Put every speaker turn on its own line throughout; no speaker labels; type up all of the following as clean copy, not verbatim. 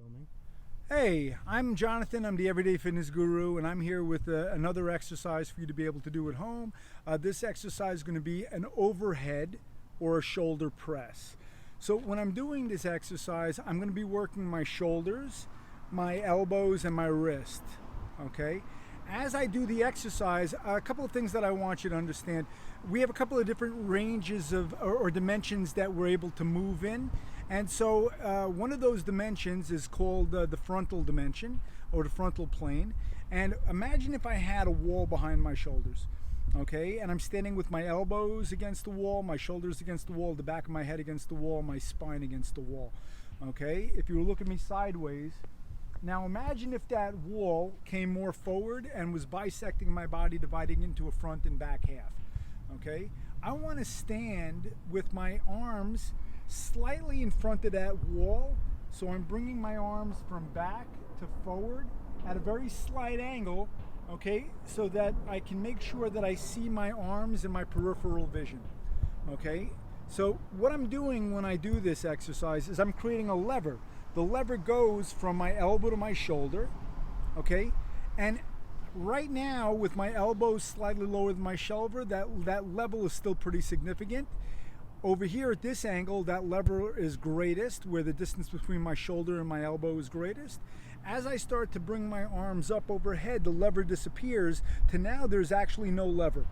Filming.
Hey, I'm Jonathan. I'm the Everyday Fitness Guru, and I'm here with another exercise for you to be able to do at home. This exercise is going to be an overhead or a shoulder press. So when I'm doing this exercise, I'm going to be working my shoulders, my elbows, and my wrist. Okay? As I do the exercise, a couple of things that I want you to understand. We have a couple of different ranges of or dimensions that we're able to move in. And so one of those dimensions is called the frontal dimension or the frontal plane. And imagine if I had a wall behind my shoulders, okay? And I'm standing with my elbows against the wall, my shoulders against the wall, the back of my head against the wall, my spine against the wall, okay? If you were looking at me sideways, now imagine if that wall came more forward and was bisecting my body, dividing into a front and back half, okay? I want to stand with my arms slightly in front of that wall, so I'm bringing my arms from back to forward at a very slight angle, okay, so that I can make sure that I see my arms and my peripheral vision, okay? So what I'm doing when I do this exercise is I'm creating a lever. The lever goes from my elbow to my shoulder, okay? And right now, with my elbows slightly lower than my shoulder, that level is still pretty significant. Over here at this angle, that lever is greatest, where the distance between my shoulder and my elbow is greatest. As I start to bring my arms up overhead, the lever disappears to now there's actually no lever.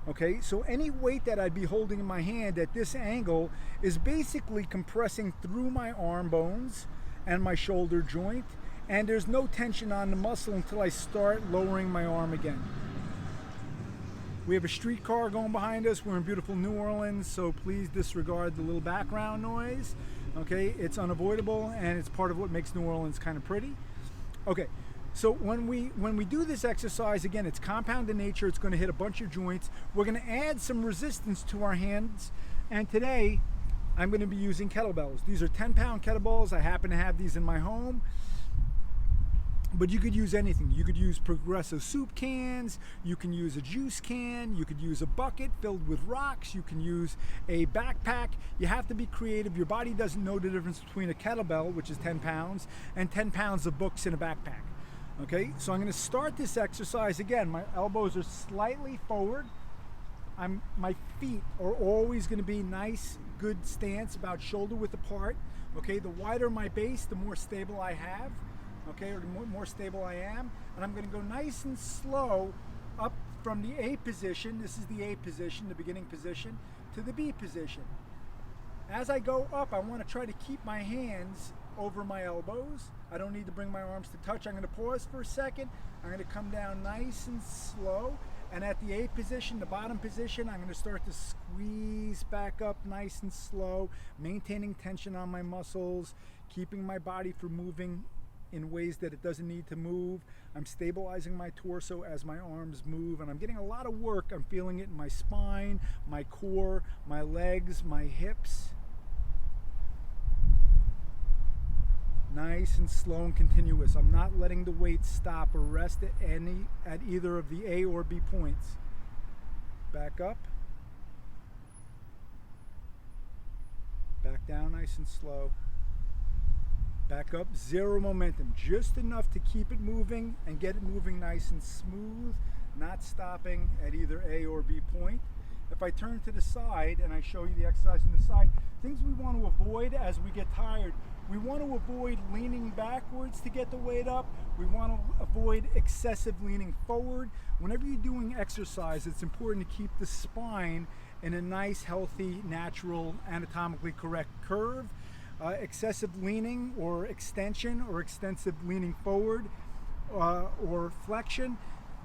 Okay, so any weight that I'd be holding in my hand at this angle is basically compressing through my arm bones and my shoulder joint, and there's no tension on the muscle until I start lowering my arm again. We have a streetcar going behind us. We're in beautiful New Orleans, so please disregard the little background noise. Okay, it's unavoidable, and it's part of what makes New Orleans kind of pretty. Okay, so when we do this exercise, again, it's compound in nature. It's going to hit a bunch of joints. We're going to add some resistance to our hands, and today I'm going to be using kettlebells. These are 10-pound kettlebells. I happen to have these in my home. But you could use anything. You could use Progresso soup cans, you can use a juice can, you could use a bucket filled with rocks, you can use a backpack. You have to be creative. Your body doesn't know the difference between a kettlebell, which is 10 pounds, and 10 pounds of books in a backpack. Okay, so I'm going to start this exercise again. My elbows are slightly forward. My feet are always going to be nice, good stance, about shoulder width apart. Okay, the wider my base, the more stable I have. Okay, or the more stable I am. And I'm going to go nice and slow up from the A position, this is the A position, the beginning position, to the B position. As I go up, I want to try to keep my hands over my elbows. I don't need to bring my arms to touch. I'm going to pause for a second. I'm going to come down nice and slow. And at the A position, the bottom position, I'm going to start to squeeze back up nice and slow, maintaining tension on my muscles, keeping my body from moving in ways that it doesn't need to move. I'm stabilizing my torso as my arms move, and I'm getting a lot of work. I'm feeling it in my spine, my core, my legs, my hips. Nice and slow and continuous. I'm not letting the weight stop or rest at either of the A or B points. Back up. Back down nice and slow. Back up, zero momentum, just enough to keep it moving and get it moving nice and smooth, not stopping at either A or B point. If I turn to the side and I show you the exercise on the side, things we want to avoid as we get tired. We want to avoid leaning backwards to get the weight up. We want to avoid excessive leaning forward. Whenever you're doing exercise, it's important to keep the spine in a nice, healthy, natural, anatomically correct curve. Excessive leaning or extension or extensive leaning forward or flexion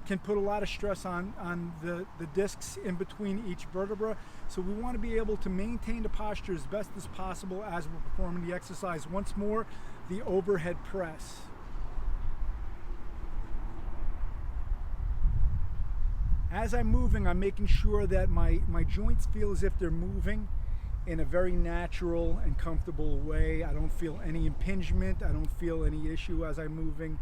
can put a lot of stress on the discs in between each vertebra. So we want to be able to maintain the posture as best as possible as we're performing the exercise. Once more, the overhead press. As I'm moving, I'm making sure that my joints feel as if they're moving in a very natural and comfortable way. I don't feel any impingement. I don't feel any issue as I'm moving.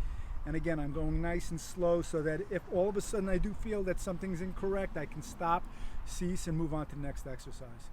And again, I'm going nice and slow so that if all of a sudden I do feel that something's incorrect, I can stop, cease, and move on to the next exercise.